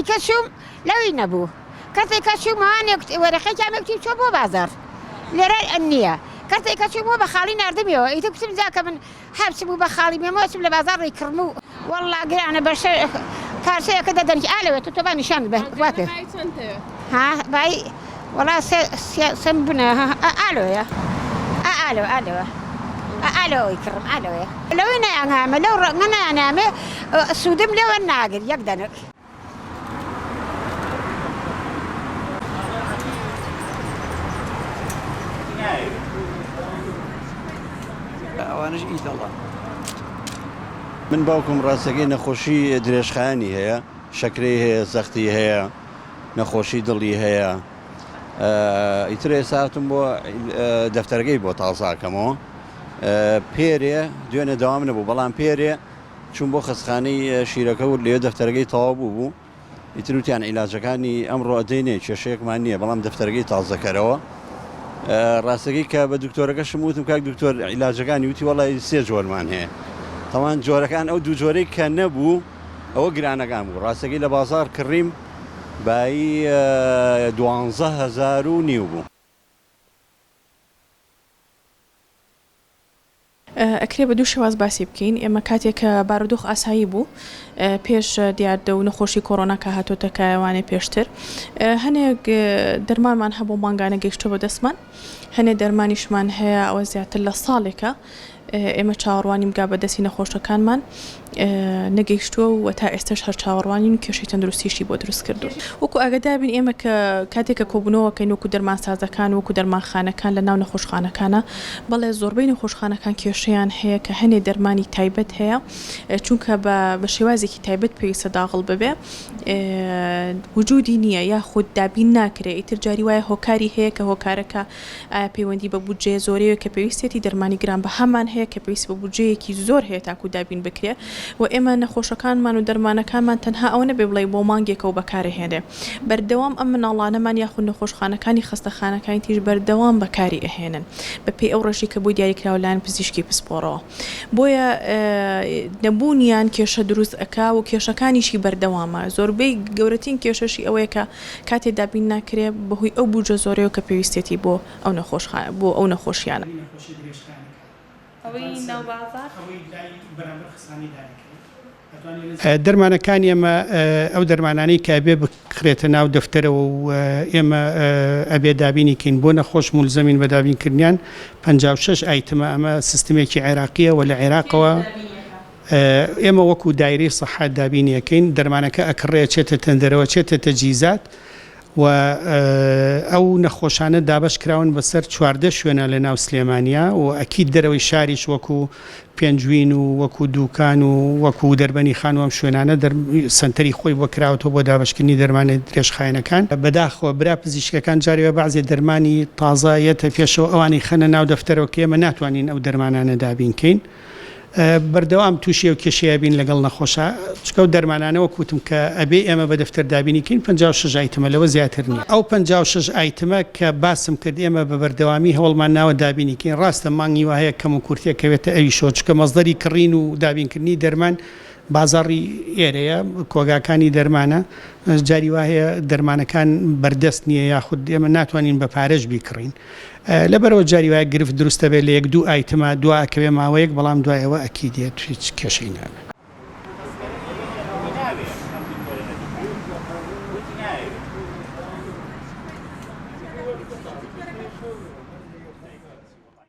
کەسوم لەوی نەبوو کەسی کەسومانێک وەرەقەیەکی چۆ بۆ بازار لێرە نییە کەسی کەسومەوە بە خاڵی نردمیەوە ئیتر پسم جاکە من هەبسم و بە خاڵی مێمەوەچم لە بازاڕی کڕم و وەڵا گرانە بەشە پارچەیەکە دەدەنی ئالەوێت تو بە نیشان بە ها بای وەڵا سم بنە ئالۆیە ئالەوە ئالەوەی کڕم ئالەوەیە لەوەی نەیانهامە لەو ڕەنگە نانامێ سوودم لێوە ناگر یەک دەنک ئەوانش ئیدەڵە من باوکم ڕاستەکەی نەخۆشی درێژخایانی هەیە شەکرەی هەیە زەختی هەیە نەخۆشی دڵی هەیە ئیتر ئێستا هاتم بۆ دەفتەرگەی بۆ تازاکەمەوە پێرێ دوێنێ داوام نەبوو بەڵام پێرێ چوون بۆ خەستخانەی شیرەکە و لێ دەفتەرگەی تەواو بوو ئیتر وتیان عیلاجەکانی ئەمڕۆ ئەدەینێ کێشەیەکمان نییە بەڵام دەفتەرگەی تازەکەرەوە ڕاستەکەی کە بە دکتۆرەکەشم وتم کاک دکتۆر عیلاجەکانی وتی وەڵی سێ جۆرمان هەیە تەوان جۆرەکان ئەو دوو جۆرەی کە نەبوو ئەوە گرانەکان بوو ڕاستەکەی لە بازار کڕیم بایی 12,000 بوو. ئەکرێ بە دوو شێواز باسی بکەین ئێمە کاتێک کە بارودۆخ ئاسایی بوو پێش دیاردە و نەخۆشی کۆڕۆنا کە هاتۆتە کایوانێ پێشتر هەنێک دەرمانمان هەبوو مانگانە گەیشتۆ بە دەستمان هەنێک دەرمانیشمان هەیە ئەوە زیاتر لە ساڵێکە ئێمە چاوەڕوانیم گا بە دەستی نەخۆشەکانمان نەگەیشتووە و تا ئێستش هەر چاوەڕوانین و کێشەی تەندروستیشی بۆ دروست کردو وەکو ئاگاداربین ئێمە کە کاتێک کە کۆبوونەوەکەین وەکو دەرمان سازەکان وەکو دەرمانخانەکان لە ناو نەخۆشخانەکانە بەڵێ زۆربەی نەخۆشخانەکان کێشەیان هەیە کە هەنێ دەرمانی تایبەت هەیە چونکە بە شێوازێکی تایبەت پێویستە داغڵ ببێ وجودی نییە یاخود دابین ناکرێت ئیتر جاری وایە هۆکاری هەیە کە هۆکارەکە پەیوەندی بە بودجێ زۆرەیە کە پێویستێتی دەرمانی گران بە هەمان هەیە کە پێویست بە بودجەیەکی زۆر هەیە تاکو دابین بکرێ و ئێمە نەخۆشەکانمان و دەرمانەکانمان تەنها ئەوە نەبێ بڵێ بۆ مانگێکەوە بەکارهێنێ بەردەوام ئەم مناڵانەمان یاخود نەخۆشخانەکانی خستەخانەکانی تیژ بەردەوام بەکاری ئەهێنن بەپێی ئەو ڕێژی کە بۆ دیاریکراوە لایەن پزیشکی پسپۆڕەوە بۆیە نەبوونیان کێشە دروست ئەکا و کێشەکانیشی بەردەوامە زۆربەی گەورەترین کێشەشی ئەوەیە کە کاتێ دابین ناکرێ بەهۆی ئەو بودجە زۆرەیە کە پێویستێتی بۆ ئەو نەخۆشیانە دەرمانەکانی ئێمە ئەو دەرمانانەی کە بێ بکرێتە ناو دەفتەرەوە و ئێمە ئەبێ دابینیکەین بۆ نەخۆش مولزەمین بە دابینکردنیان 56 ئایتمە ئەمە سیستمێکی عێراقیە و لە عێراقەوە ئێمە وەکو دایرەی سەحات دابینیەکەین دەرمانەکە ئەکڕێ چێتە تەندەرەوە چێتە تەجیزات و ئەو نەخۆشانە دابش کراون بەسەر 14 شوێنە لە ناو سلێمانیا و ئەکید دەرەوەی شاریش وەکو پێنجوین و وەکو دووکان و وەکو دەربەنی خانوەم شوێنانە سنتەری خۆی بۆ کراوەوە بۆ دابشکردنی دەرمانی درێژخایەنەکان بەداخەوە برا پزیشکەکان جارێوە بەعزێ دەرمانی تازایەتە پێشەوە ئەوانی خەنە ناو دەفتەرەوە کە ئێمە ناتوانین ئەو دەرمانانە دابینکەین بەردەوام تووشی و کێشەیە بین لەگەڵ نەخۆشە چکە و دەرمانانەوە کوتم کە ئەبێ ئێمە بە دەفتەر دابینیکەین 56 ئایتمە لەوە زیاتر نیە ئەو 56 ئایتمە کە باسم کرد ئێمە بە بەردەوامی هەوڵمان ناوە دابینیکەین ڕاستە مانگی وهەیە کەم و کورتێکەوێتە ئەوی شۆ چکە مەزدەری کڕین و دابینکردنی دەرمان بازاڕی ئێرەیە کۆگاکانی دەرمانە جاری وهەیە دەرمانەکان بەردەست نییە یاخود ئێمە ناتوانین بە پارەش بیکڕین لەبەرەوە جاری وایە گرفت دروستە بێت لە 1-2 ئایتمە دواکەوێ ماوەیەک بەڵام دوایەوە ئەکی دێت هیچ کێشەی نابێت